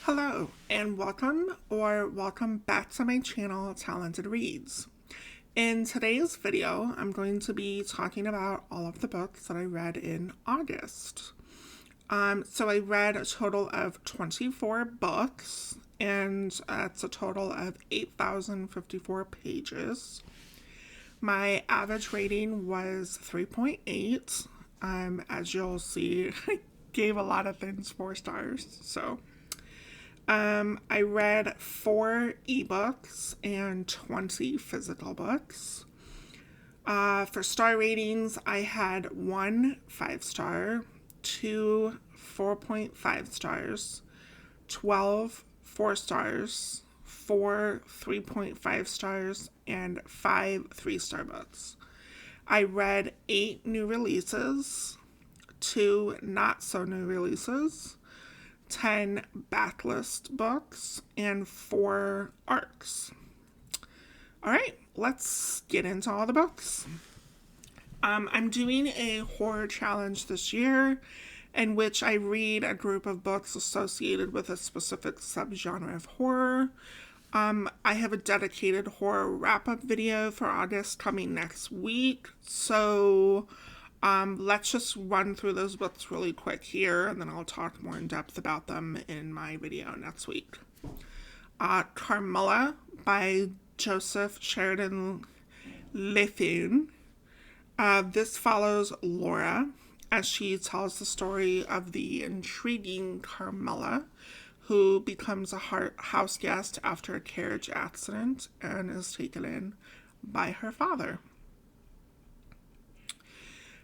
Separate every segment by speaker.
Speaker 1: Hello and welcome back to my channel, Talented Reads. In today's video, I'm going to be talking about all of the books that I read in August. So I read a total of 24 books, and it's a total of 8,054 pages. My average rating was 3.8. As you'll see, I gave a lot of things 4 stars, so... I read 4 ebooks and 20 physical books. For star ratings, I had 1 5-star, 2 4.5 stars, 12 4 stars, 4 3.5 stars, and 5 3-star books. I read 8 new releases, 2 not so new releases, 10 backlist books, and 4 arcs. Alright, let's get into all the books. I'm doing a horror challenge this year in which I read a group of books associated with a specific subgenre of horror. I have a dedicated horror wrap-up video for August coming next week, so let's just run through those books really quick here, and then I'll talk more in depth about them in my video next week. Carmilla by Joseph Sheridan Lethune. This follows Laura as she tells the story of the intriguing Carmilla, who becomes a house guest after a carriage accident and is taken in by her father.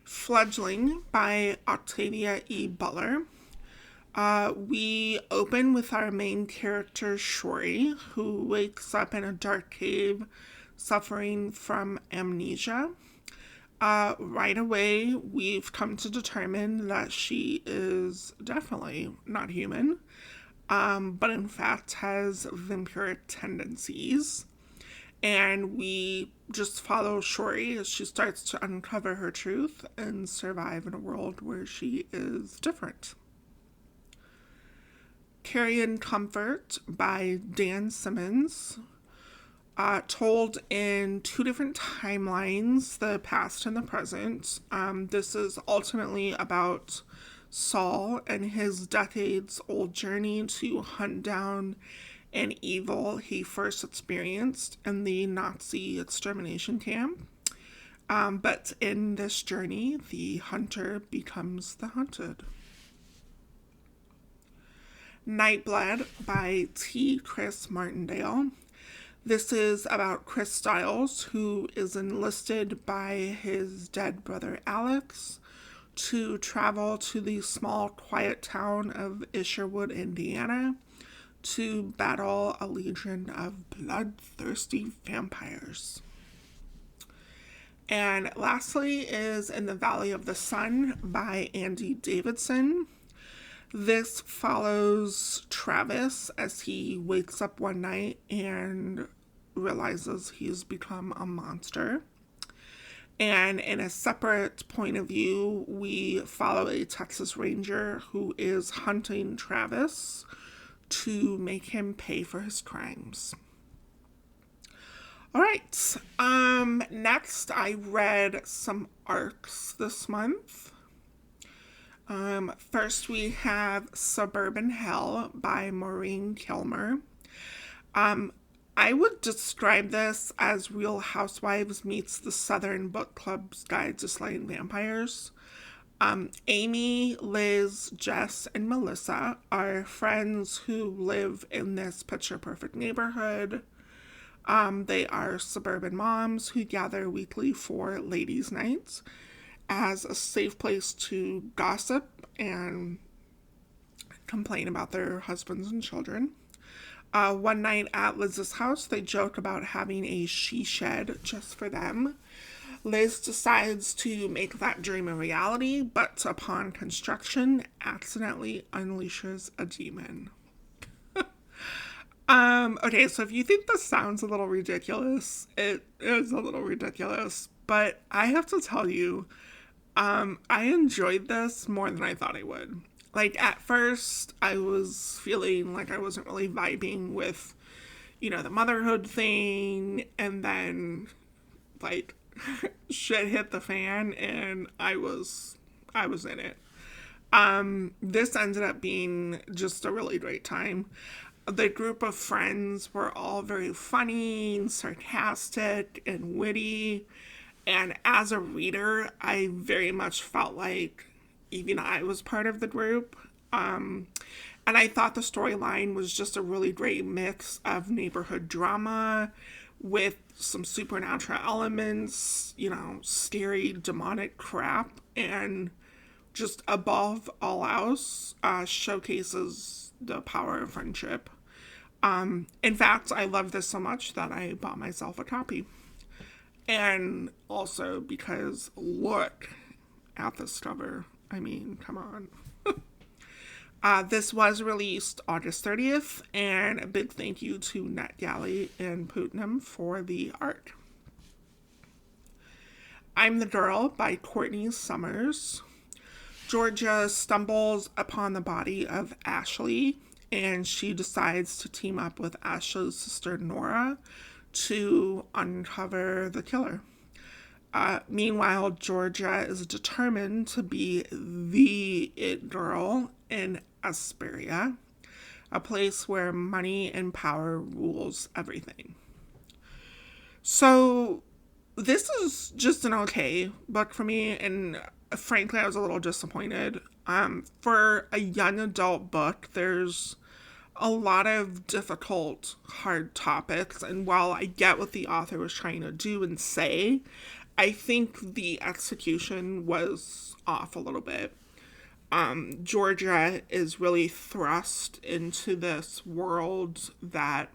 Speaker 1: Fledgling by Octavia E. Butler. We open with our main character, Shori, who wakes up in a dark cave suffering from amnesia. Right away, we've come to determine that she is definitely not human, but in fact has vampiric tendencies. And we just follow Shori as she starts to uncover her truth and survive in a world where she is different. Carrion Comfort by Dan Simmons. Told in 2 different timelines, the past and the present. This is ultimately about Saul and his decades-old journey to hunt down an evil he first experienced in the Nazi extermination camp. But in this journey, the hunter becomes the hunted. Nightblood by T. Chris Martindale. This is about Chris Stiles, who is enlisted by his dead brother Alex to travel to the small, quiet town of Isherwood, Indiana, to battle a legion of bloodthirsty vampires. And lastly is In the Valley of the Sun by Andy Davidson. This follows Travis as he wakes up one night and realizes he's become a monster. And in a separate point of view, we follow a Texas Ranger who is hunting Travis to make him pay for his crimes. All right, next I read some arcs this month. First we have Suburban Hell by Maureen Kilmer. I would describe this as Real Housewives meets the Southern Book Club's Guide to Slaying Vampires. Amy, Liz, Jess, and Melissa are friends who live in this picture-perfect neighborhood. They are suburban moms who gather weekly for ladies' nights as a safe place to gossip and complain about their husbands and children. One night at Liz's house, they joke about having a she shed just for them. Liz decides to make that dream a reality, but upon construction, accidentally unleashes a demon. Okay, so if you think this sounds a little ridiculous, it is a little ridiculous, but I have to tell you, I enjoyed this more than I thought I would. Like, at first, I was feeling like I wasn't really vibing with, the motherhood thing, and then, like, shit hit the fan, and I was in it. This ended up being just a really great time. The group of friends were all very funny and sarcastic and witty. And as a reader, I very much felt like even I was part of the group. And I thought the storyline was just a really great mix of neighborhood drama with some supernatural elements, scary, demonic crap, and just above all else, showcases the power of friendship. In fact, I love this so much that I bought myself a copy. And also because look at this cover. I mean, come on. This was released August 30th, and a big thank you to NetGalley and Putnam for the art. I'm the Girl by Courtney Summers. Georgia stumbles upon the body of Ashley, and she decides to team up with Ashley's sister Nora to uncover the killer. Meanwhile, Georgia is determined to be the it girl in Asperia, a place where money and power rules everything. So this is just an okay book for me, and frankly, I was a little disappointed. For a young adult book, there's a lot of difficult, hard topics, and while I get what the author was trying to do and say, I think the execution was off a little bit. Georgia is really thrust into this world that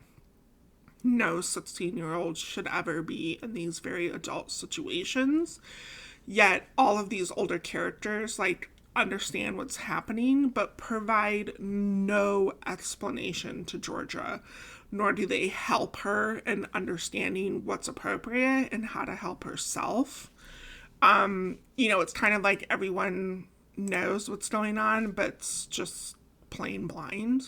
Speaker 1: no 16-year-old should ever be in these very adult situations. Yet all of these older characters, understand what's happening, but provide no explanation to Georgia, nor do they help her in understanding what's appropriate and how to help herself. It's kind of like everyone knows what's going on, but it's just plain blind.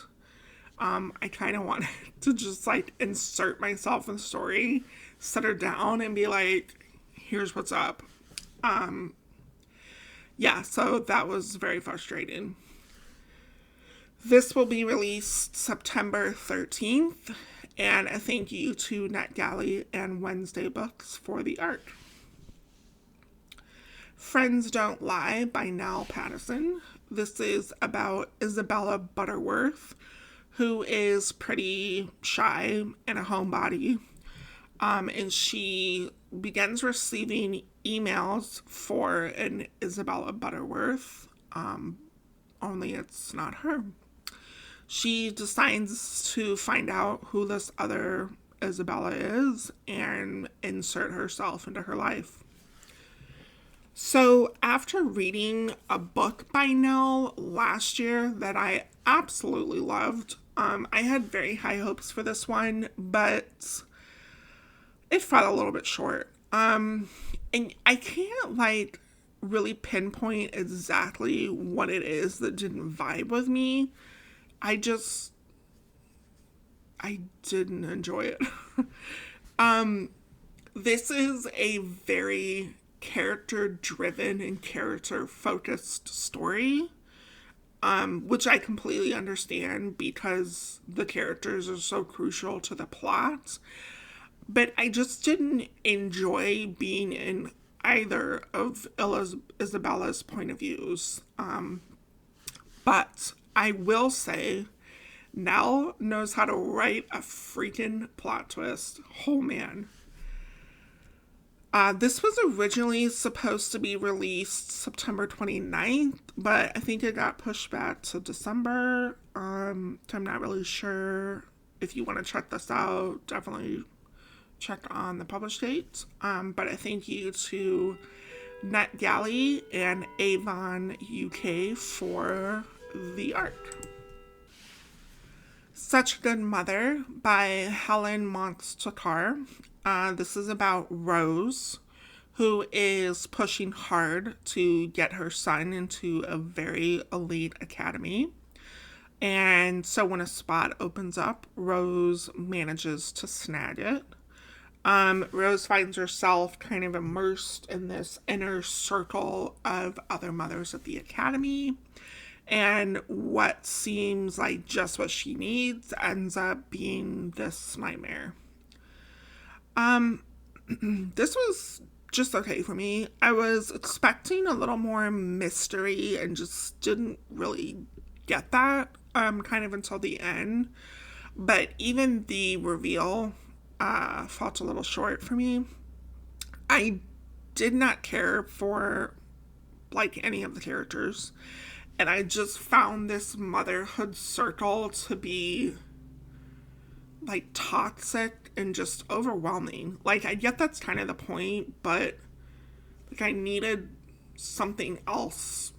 Speaker 1: I kind of wanted to just insert myself in the story, set her down and be like, here's what's up. So that was very frustrating. This will be released September 13th, and a thank you to NetGalley and Wednesday Books for the art. Friends Don't Lie by Nell Patterson. This is about Isabella Butterworth, who is pretty shy and a homebody. And she begins receiving emails for an Isabella Butterworth, only it's not her. She decides to find out who this other Isabella is and insert herself into her life. So after reading a book by Nell last year that I absolutely loved, I had very high hopes for this one, but it fell a little bit short. And I can't really pinpoint exactly what it is that didn't vibe with me. I didn't enjoy it. This is a very character-driven and character-focused story, which I completely understand because the characters are so crucial to the plot. But I just didn't enjoy being in either of Isabella's point of views. But I will say, Nell knows how to write a freaking plot twist. Oh, man. This was originally supposed to be released September 29th, but I think it got pushed back to December. So I'm not really sure. If you want to check this out, definitely check on the publish date. But I thank you to NetGalley and Avon UK for the art. Such a Good Mother by Helen Monts-Takar. This is about Rose, who is pushing hard to get her son into a very elite academy. And so when a spot opens up, Rose manages to snag it. Rose finds herself kind of immersed in this inner circle of other mothers at the academy. And what seems like just what she needs ends up being this nightmare. This was just okay for me. I was expecting a little more mystery and just didn't really get that kind of until the end. But even the reveal felt a little short for me. I did not care for like any of the characters, and I just found this motherhood circle to be like toxic and just overwhelming. Like, I get that's kind of the point, but like I needed something else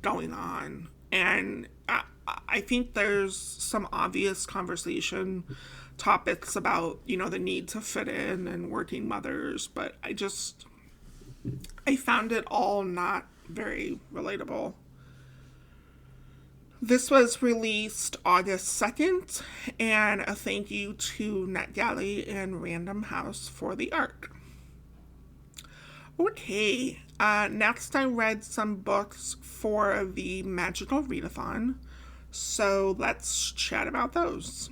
Speaker 1: going on. And I think there's some obvious conversation topics about, you know, the need to fit in and working mothers, but I found it all not very relatable. This was released August 2nd, and a thank you to NetGalley and Random House for the art. Okay, next I read some books for the Magical Readathon, so let's chat about those.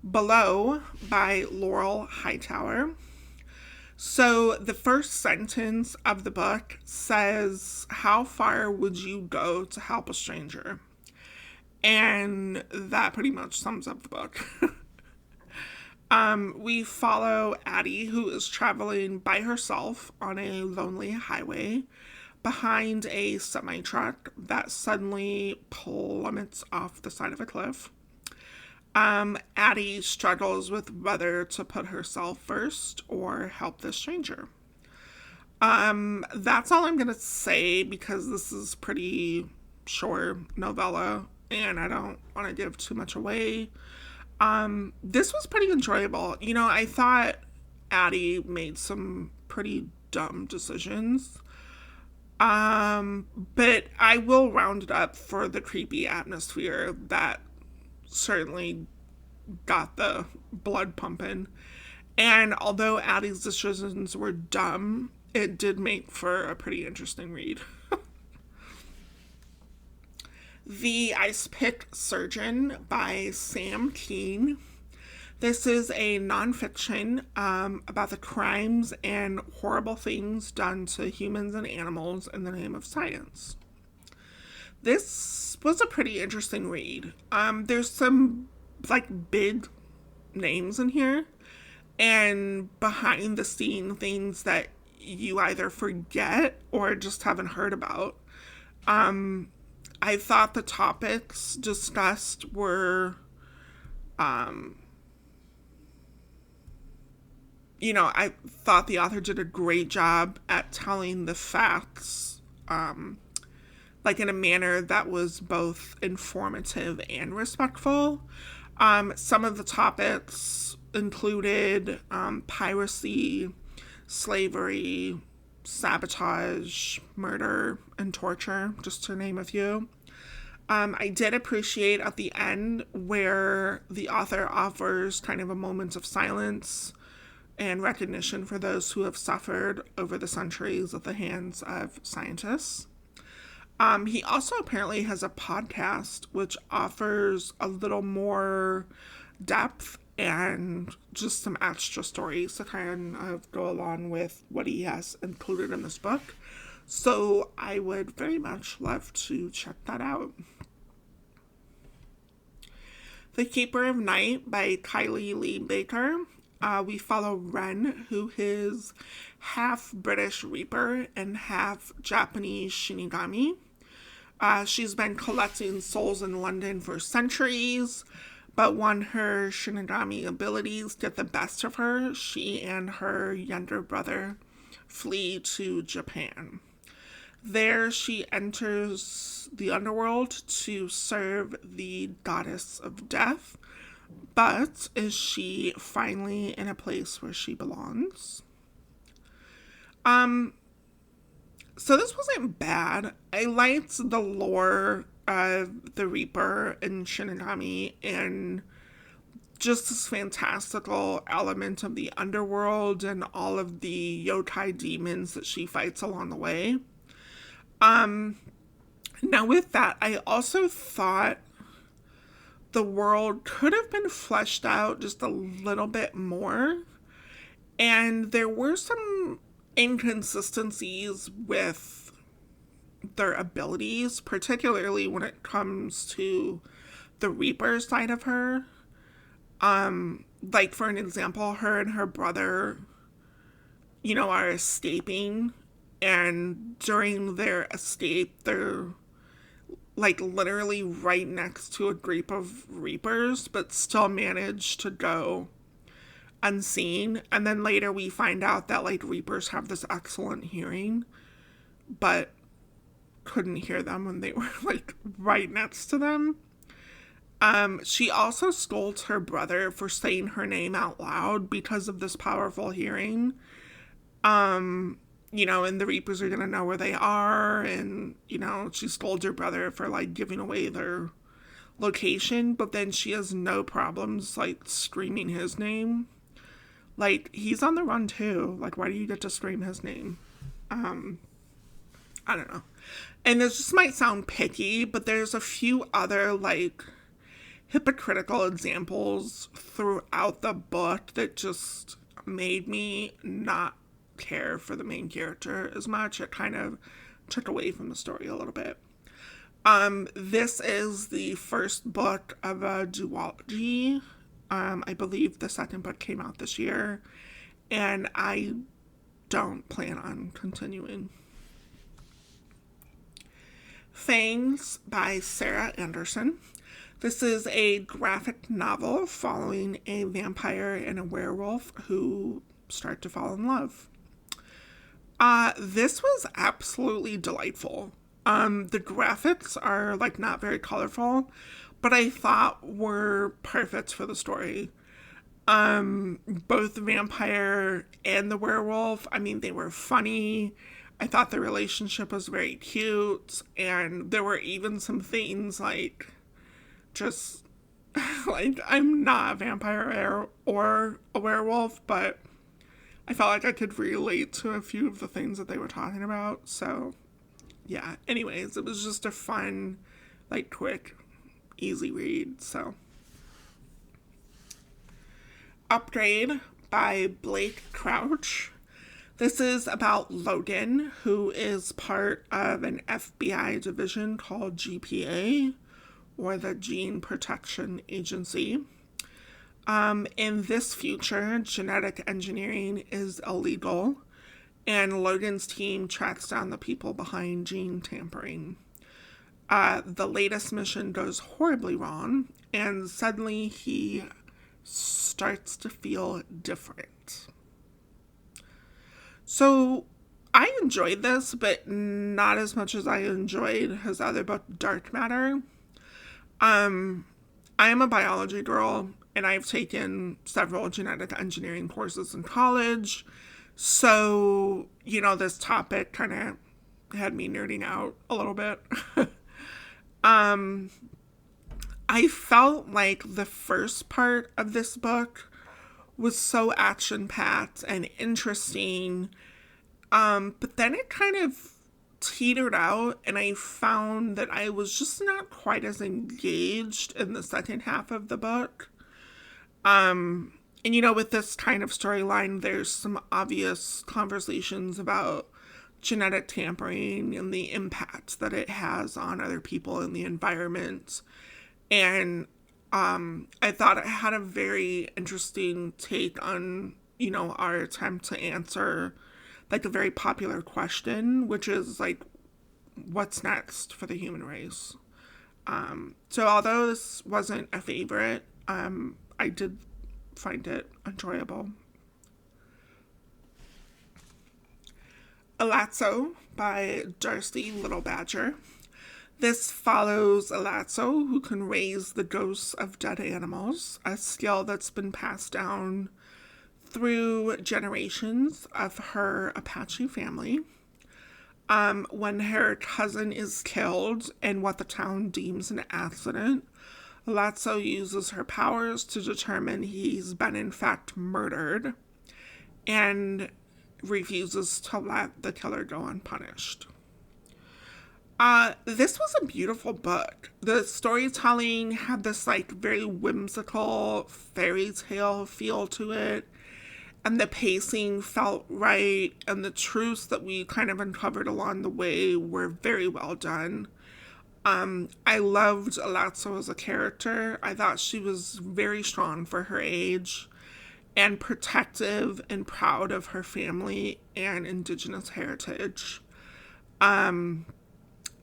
Speaker 1: Below by Laurel Hightower. So the first sentence of the book says, "How far would you go to help a stranger?" And that pretty much sums up the book. We follow Addie, who is traveling by herself on a lonely highway behind a semi-truck that suddenly plummets off the side of a cliff. Addie struggles with whether to put herself first or help the stranger. That's all I'm gonna say because this is pretty short novella and I don't want to give too much away. This was pretty enjoyable. You know, I thought Addie made some pretty dumb decisions. But I will round it up for the creepy atmosphere that certainly got the blood pumping. And although Addie's decisions were dumb, it did make for a pretty interesting read. The Icepick Surgeon by Sam Keene. This is a nonfiction about the crimes and horrible things done to humans and animals in the name of science. This was a pretty interesting read. There's some like big names in here and behind the scene things that you either forget or just haven't heard about. I thought the topics discussed were, I thought the author did a great job at telling the facts, like in a manner that was both informative and respectful. Some of the topics included piracy, slavery, sabotage, murder, and torture, just to name a few. I did appreciate at the end where the author offers kind of a moment of silence and recognition for those who have suffered over the centuries at the hands of scientists. He also apparently has a podcast which offers a little more depth and just some extra stories to kind of go along with what he has included in this book. So I would very much love to check that out. The Keeper of Night by Kylie Lee Baker. We follow Ren, who is half British Reaper and half Japanese Shinigami. She's been collecting souls in London for centuries, but when her Shinigami abilities get the best of her, she and her younger brother flee to Japan. There, she enters the underworld to serve the goddess of death, but is she finally in a place where she belongs? So this wasn't bad. I liked the lore of the Reaper and Shinigami and just this fantastical element of the underworld and all of the yokai demons that she fights along the way. Now with that, I also thought the world could have been fleshed out just a little bit more. And there were some inconsistencies with their abilities, particularly when it comes to the Reaper side of her. Like for an example, her and her brother, are escaping, and during their escape, they're like literally right next to a group of Reapers, but still manage to go unseen. And then later we find out that like Reapers have this excellent hearing, but couldn't hear them when they were like right next to them. She also scolds her brother for saying her name out loud because of this powerful hearing. And the Reapers are gonna know where they are, and she scolds her brother for like giving away their location, but then she has no problems like screaming his name. Like, he's on the run too. Like, why do you get to scream his name? I don't know. And this just might sound picky, but there's a few other like hypocritical examples throughout the book that just made me not care for the main character as much. It kind of took away from the story a little bit. This is the first book of a duology. I believe the second book came out this year, and I don't plan on continuing. Fangs by Sarah Anderson. This is a graphic novel following a vampire and a werewolf who start to fall in love. This was absolutely delightful. The graphics are like not very colorful, but I thought were perfect for the story. Both the vampire and the werewolf, they were funny. I thought the relationship was very cute, and there were even some things like just like, I'm not a vampire or a werewolf, but I felt like I could relate to a few of the things that they were talking about. So yeah, anyways, it was just a fun, like, quick, easy read. So Upgrade by Blake Crouch. This is about Logan, who is part of an FBI division called GPA, or the Gene Protection Agency. In this future, genetic engineering is illegal, and Logan's team tracks down the people behind gene tampering. The latest mission goes horribly wrong, and suddenly he starts to feel different. So I enjoyed this, but not as much as I enjoyed his other book, Dark Matter. I am a biology girl, and I've taken several genetic engineering courses in college. So, this topic kind of had me nerding out a little bit. I felt like the first part of this book was so action-packed and interesting, but then it kind of teetered out, and I found that I was just not quite as engaged in the second half of the book. And with this kind of storyline, there's some obvious conversations about genetic tampering and the impact that it has on other people in the environment. And I thought it had a very interesting take on, our attempt to answer like a very popular question, which is like, what's next for the human race? So although this wasn't a favorite, I did find it enjoyable. Lotso by Darcy Little Badger. This follows a Lotso who can raise the ghosts of dead animals, a skill that's been passed down through generations of her Apache family. When her cousin is killed in what the town deems an accident, Lotso uses her powers to determine he's been in fact murdered and refuses to let the killer go unpunished. This was a beautiful book. The storytelling had this like very whimsical fairy tale feel to it, and the pacing felt right, and the truths that we kind of uncovered along the way were very well done. I loved Lotso as a character. I thought she was very strong for her age and protective and proud of her family and indigenous heritage.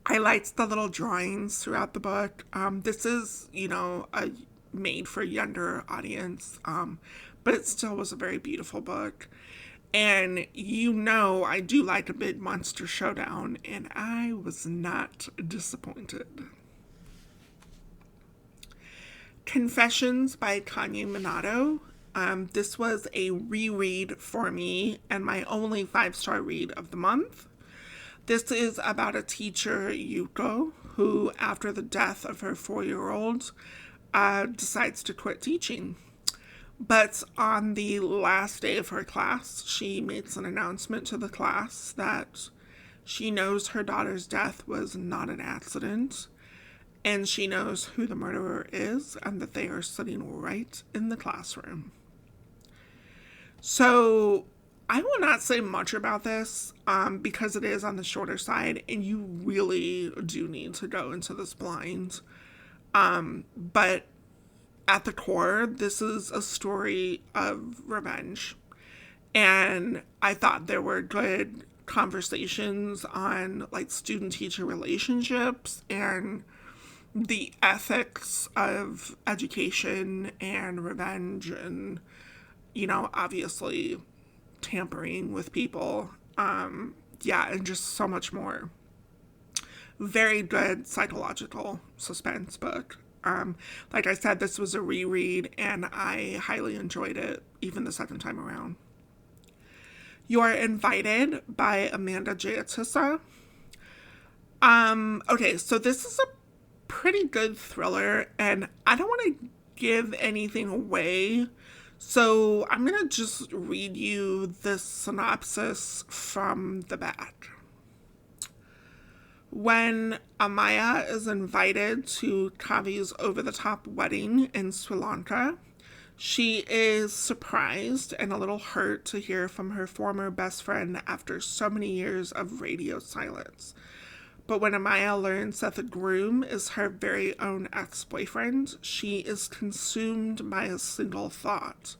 Speaker 1: I liked the little drawings throughout the book. This is, a made for younger audience, but it still was a very beautiful book. And I do like a big monster showdown, and I was not disappointed. Confessions by Kanye Minato. This was a reread for me and my only 5-star read of the month. This is about a teacher, Yuko, who, after the death of her 4-year-old, decides to quit teaching. But on the last day of her class, she makes an announcement to the class that she knows her daughter's death was not an accident, and she knows who the murderer is, and that they are sitting right in the classroom. So I will not say much about this because it is on the shorter side, and you really do need to go into this blind. But at the core, this is a story of revenge. And I thought there were good conversations on like student-teacher relationships and the ethics of education and revenge and, obviously tampering with people. And just so much more. Very good psychological suspense book. Like I said, this was a reread, and I highly enjoyed it, even the second time around. You Are Invited by Amanda Giatissa. Okay, so this is a pretty good thriller, and I don't want to give anything away, so I'm going to just read you the synopsis from the back. When Amaya is invited to Kavi's over-the-top wedding in Sri Lanka, she is surprised and a little hurt to hear from her former best friend after so many years of radio silence. But when Amaya learns that the groom is her very own ex-boyfriend, she is consumed by a single thought.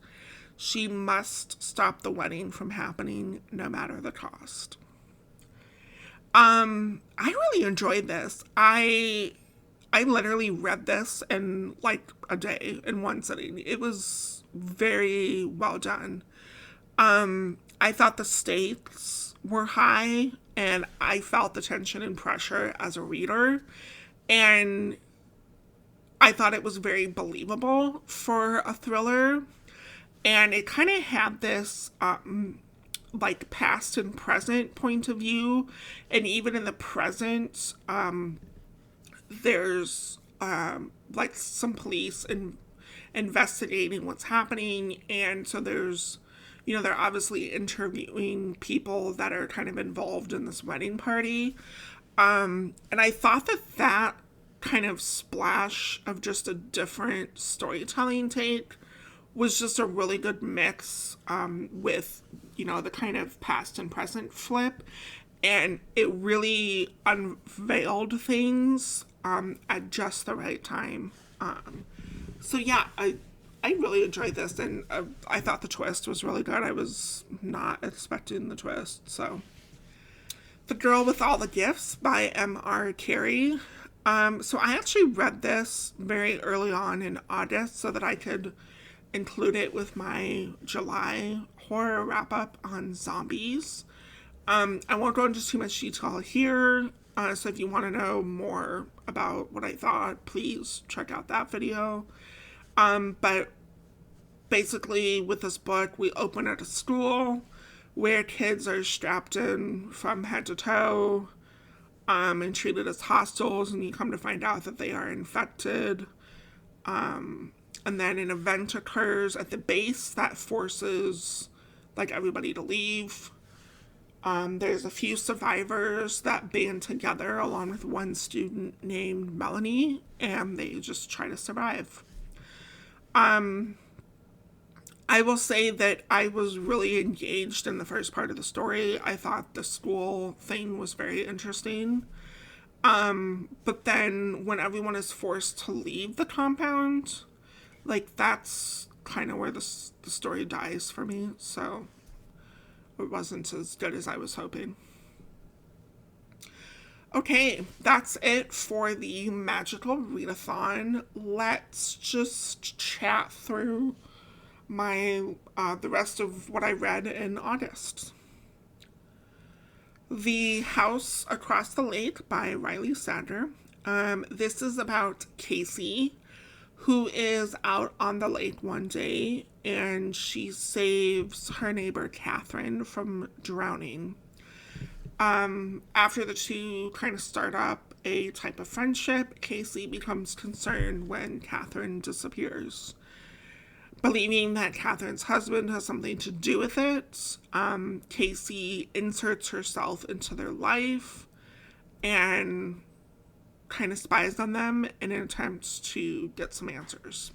Speaker 1: She must stop the wedding from happening, no matter the cost. I really enjoyed this. I literally read this in like a day in one sitting. It was very well done. I thought the stakes were high, and I felt the tension and pressure as a reader, and I thought it was very believable for a thriller, and it kind of had this like past and present point of view, and even in the present there's like some police investigating what's happening, and so there's they're obviously interviewing people that are kind of involved in this wedding party, and I thought that kind of splash of just a different storytelling take was just a really good mix with the kind of past and present flip, and it really unveiled things at just the right time. So yeah, I really enjoyed this, and I thought the twist was really good. I was not expecting the twist. So The Girl with All the Gifts by M.R. Carey. So I actually read this very early on in August so that I could include it with my July horror wrap-up on zombies. I won't go into too much detail here, so if you want to know more about what I thought, please check out that video. But basically, with this book, we open at a school where kids are strapped in from head to toe, and treated as hostiles, and you come to find out that they are infected. And then an event occurs at the base that forces, like, everybody to leave. There's a few survivors that band together along with one student named Melanie, and they just try to survive. I will say that I was really engaged in the first part of the story. I thought the school thing was very interesting. But then when everyone is forced to leave the compound, like, that's kind of where the story dies for me. So it wasn't as good as I was hoping. Okay, that's it for the magical readathon. Let's just chat through the rest of what I read in August. The House Across the Lake by Riley Sager. This is about Casey, who is out on the lake one day, and she saves her neighbor Catherine from drowning. After the two kind of start up a type of friendship, Casey becomes concerned when Catherine disappears. Believing that Catherine's husband has something to do with it, Casey inserts herself into their life and kind of spies on them in an attempt to get some answers.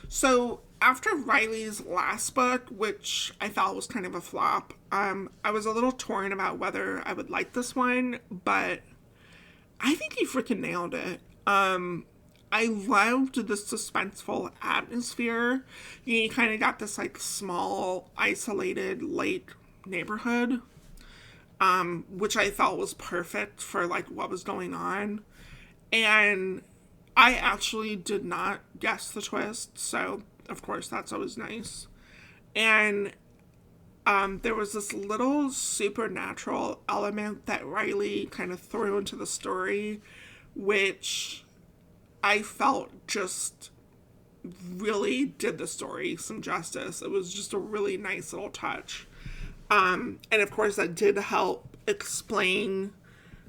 Speaker 1: So after Riley's last book, which I felt was kind of a flop, I was a little torn about whether I would like this one, but I think he freaking nailed it. I loved the suspenseful atmosphere. You kind of got this, like, small, isolated lake neighborhood, which I felt was perfect for, like, what was going on. And I actually did not guess the twist, so, of course, that's always nice. And there was this little supernatural element that Riley kind of threw into the story, which I felt just really did the story some justice. It was just a really nice little touch. And of course that did help explain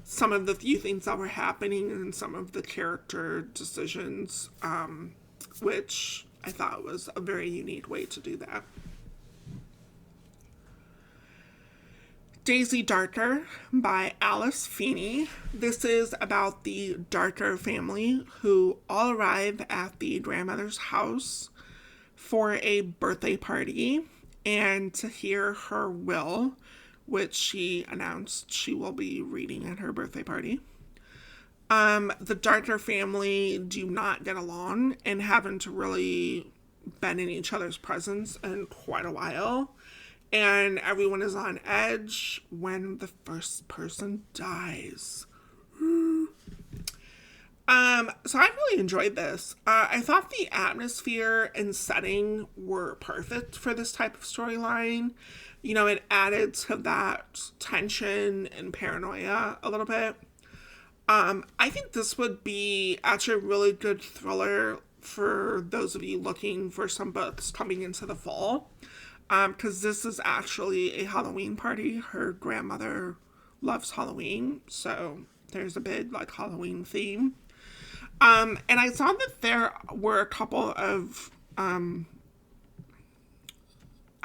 Speaker 1: some of the few things that were happening and some of the character decisions, which I thought was a very unique way to do that. Daisy Darker by Alice Feeney. This is about the Darker family who all arrive at the grandmother's house for a birthday party and to hear her will, which she announced she will be reading at her birthday party. The Darker family do not get along and haven't really been in each other's presence in quite a while. And everyone is on edge when the first person dies. So I really enjoyed this. I thought the atmosphere and setting were perfect for this type of storyline. You know, it added to that tension and paranoia a little bit. I think this would be actually a really good thriller for those of you looking for some books coming into the fall. Because this is actually a Halloween party. Her grandmother loves Halloween, so there's a big, like, Halloween theme. And I saw that there were a couple of, I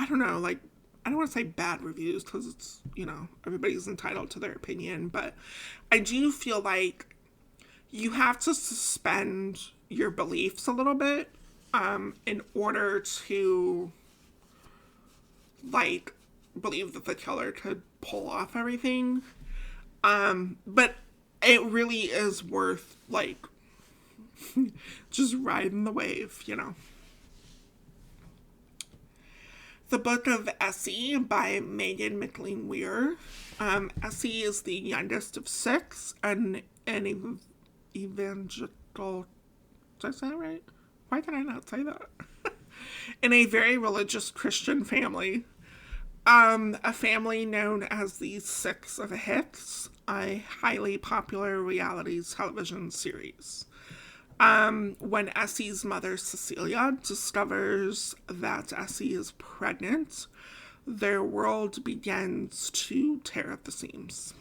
Speaker 1: don't know, like, I don't want to say bad reviews, because it's, you know, everybody's entitled to their opinion, but I do feel like you have to suspend your beliefs a little bit, in order to, like, believe that the killer could pull off everything. But it really is worth, like, just riding the wave, you know. The Book of Essie by Megan McLean Weir. Essie is the youngest of six, and an evangelical, did I say that right? Why can I not say that? In a very religious Christian family. A family known as the Six of Hicks, a highly popular reality television series. When Essie's mother, Cecilia, discovers that Essie is pregnant, their world begins to tear at the seams.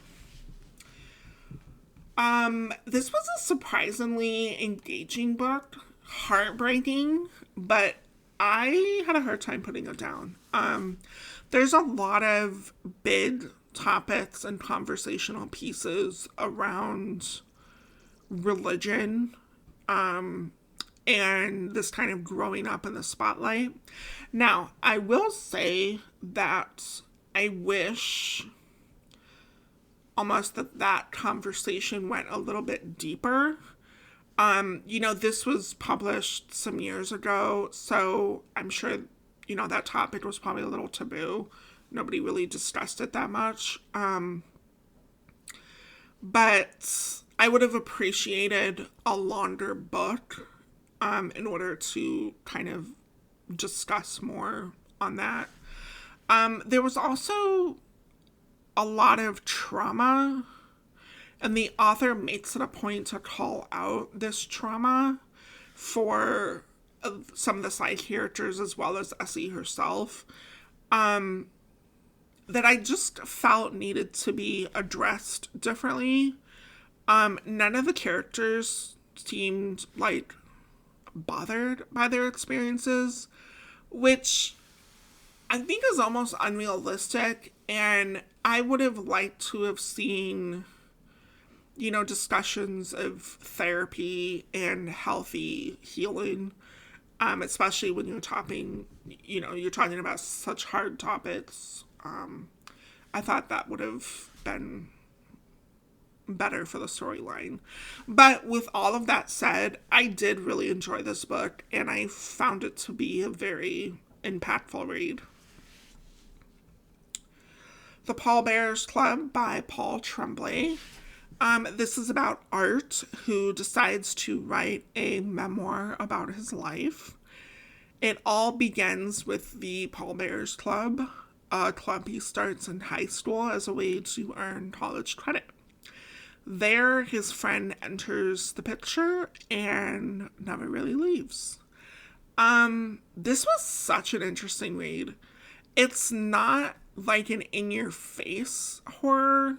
Speaker 1: This was a surprisingly engaging book, heartbreaking, but I had a hard time putting it down. There's a lot of big topics and conversational pieces around religion, and this kind of growing up in the spotlight. Now, I will say that I wish almost that conversation went a little bit deeper. This was published some years ago, so I'm sure, that topic was probably a little taboo. Nobody really discussed it that much. But I would have appreciated a longer book, in order to kind of discuss more on that. There was also a lot of trauma, and the author makes it a point to call out this trauma for some of the side characters as well as Essie herself, that I just felt needed to be addressed differently. None of the characters seemed like bothered by their experiences, which I think is almost unrealistic, and I would have liked to have seen, discussions of therapy and healthy healing, especially when you're talking about such hard topics. I thought that would have been better for the storyline. But with all of that said, I did really enjoy this book, and I found it to be a very impactful read. The Pallbearers Club by Paul Tremblay. This is about Art, who decides to write a memoir about his life. It all begins with the Pallbearers Club, a club he starts in high school as a way to earn college credit. There, his friend enters the picture and never really leaves. This was such an interesting read. It's not like an in-your-face horror,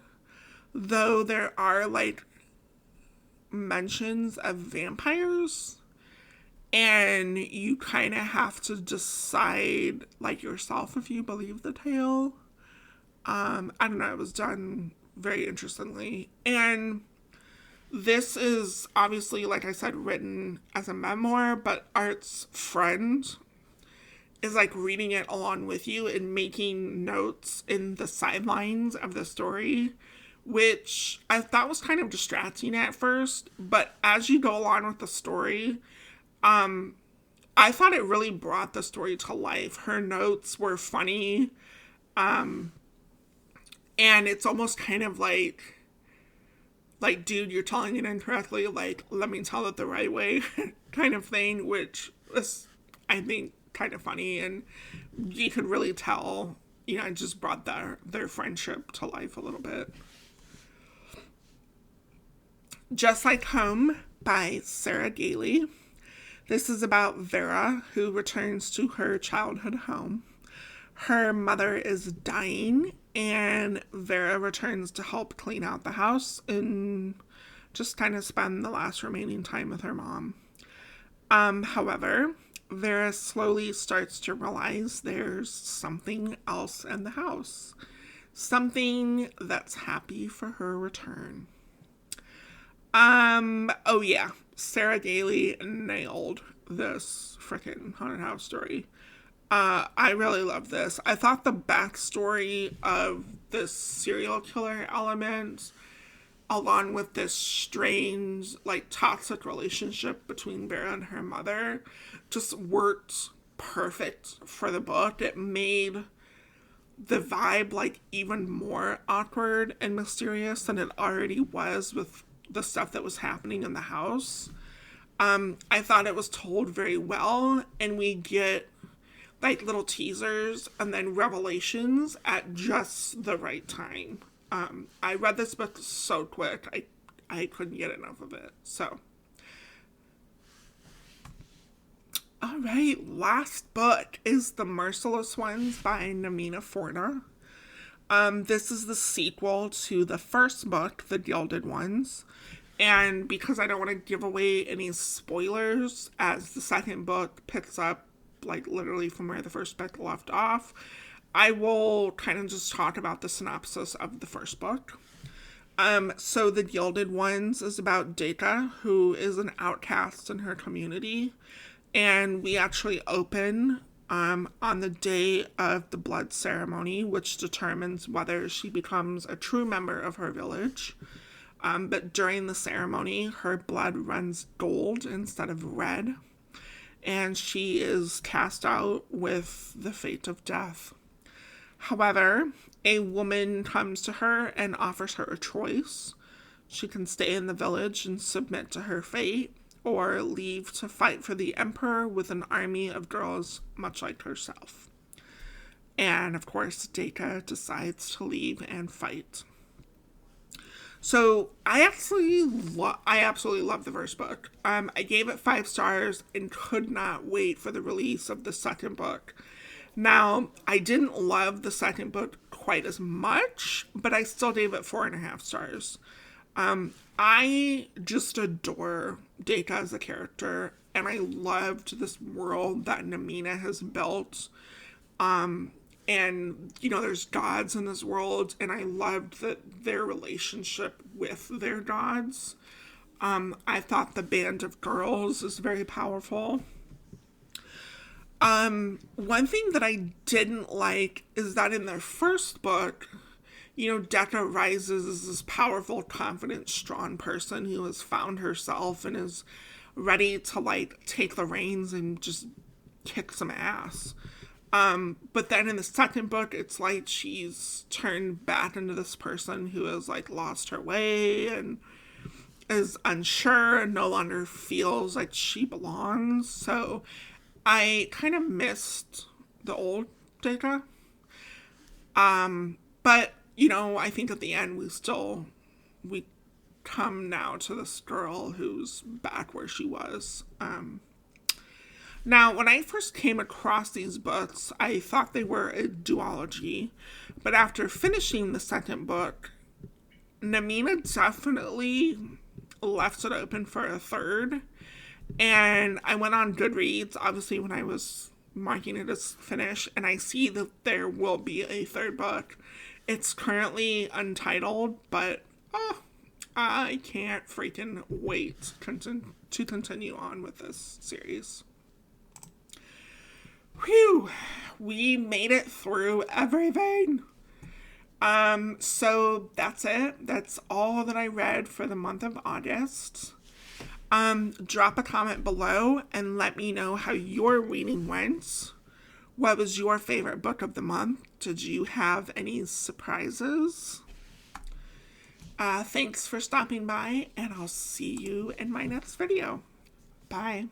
Speaker 1: though there are like mentions of vampires, and you kind of have to decide like yourself if you believe the tale. I don't know, it was done very interestingly, and this is obviously, like I said, written as a memoir, but Art's friend is like reading it along with you and making notes in the sidelines of the story, which I thought was kind of distracting at first, but as you go along with the story, I thought it really brought the story to life. Her notes were funny, and it's almost kind of like, dude, you're telling it incorrectly, like, let me tell it the right way kind of thing, which was, I think, kind of funny, and you could really tell, it just brought their friendship to life a little bit. Just Like Home by Sarah Gailey. This is about Vera, who returns to her childhood home. Her mother is dying, and Vera returns to help clean out the house and just kind of spend the last remaining time with her mom. However, Vera slowly starts to realize there's something else in the house. Something that's happy for her return. Oh yeah, Sarah Gailey nailed this freaking haunted house story. I really love this. I thought the backstory of this serial killer element, along with this strange, like, toxic relationship between Vera and her mother, just worked perfect for the book. It made the vibe, like, even more awkward and mysterious than it already was with the stuff that was happening in the house. I thought it was told very well, and we get like little teasers and then revelations at just the right time. I read this book so quick, I couldn't get enough of it. So Alright, last book is The Merciless Ones by Namina Forna. This is the sequel to the first book, The Gilded Ones. And because I don't want to give away any spoilers, as the second book picks up, like, literally from where the first book left off, I will kind of just talk about the synopsis of the first book. So The Gilded Ones is about Deka, who is an outcast in her community. And we actually open on the day of the blood ceremony, which determines whether she becomes a true member of her village. But during the ceremony, her blood runs gold instead of red, and she is cast out with the fate of death. However, a woman comes to her and offers her a choice. She can stay in the village and submit to her fate, or leave to fight for the emperor with an army of girls much like herself. And of course, Deka decides to leave and fight. So I absolutely love the first book. I gave it 5 stars and could not wait for the release of the second book. Now, I didn't love the second book quite as much, but I still gave it 4.5 stars. I just adore Deka as a character, and I loved this world that Namina has built. And, you know, there's gods in this world, and I loved their relationship with their gods. I thought the band of girls is very powerful. One thing that I didn't like is that in their first book, you know, Deka rises as this powerful, confident, strong person who has found herself and is ready to, like, take the reins and just kick some ass. But then in the second book, it's like she's turned back into this person who has, like, lost her way and is unsure and no longer feels like she belongs. So I kind of missed the old Deka. But you know, I think at the end we come now to this girl who's back where she was. Now, when I first came across these books, I thought they were a duology, but after finishing the second book, Namina definitely left it open for a third, and I went on Goodreads, obviously, when I was marking it as finished, and I see that there will be a third book. It's currently untitled, but I can't freaking wait to continue on with this series. Whew, we made it through everything. So that's it. That's all that I read for the month of August. Drop a comment below and let me know how your reading went. What was your favorite book of the month? Did you have any surprises? Thanks for stopping by, and I'll see you in my next video. Bye.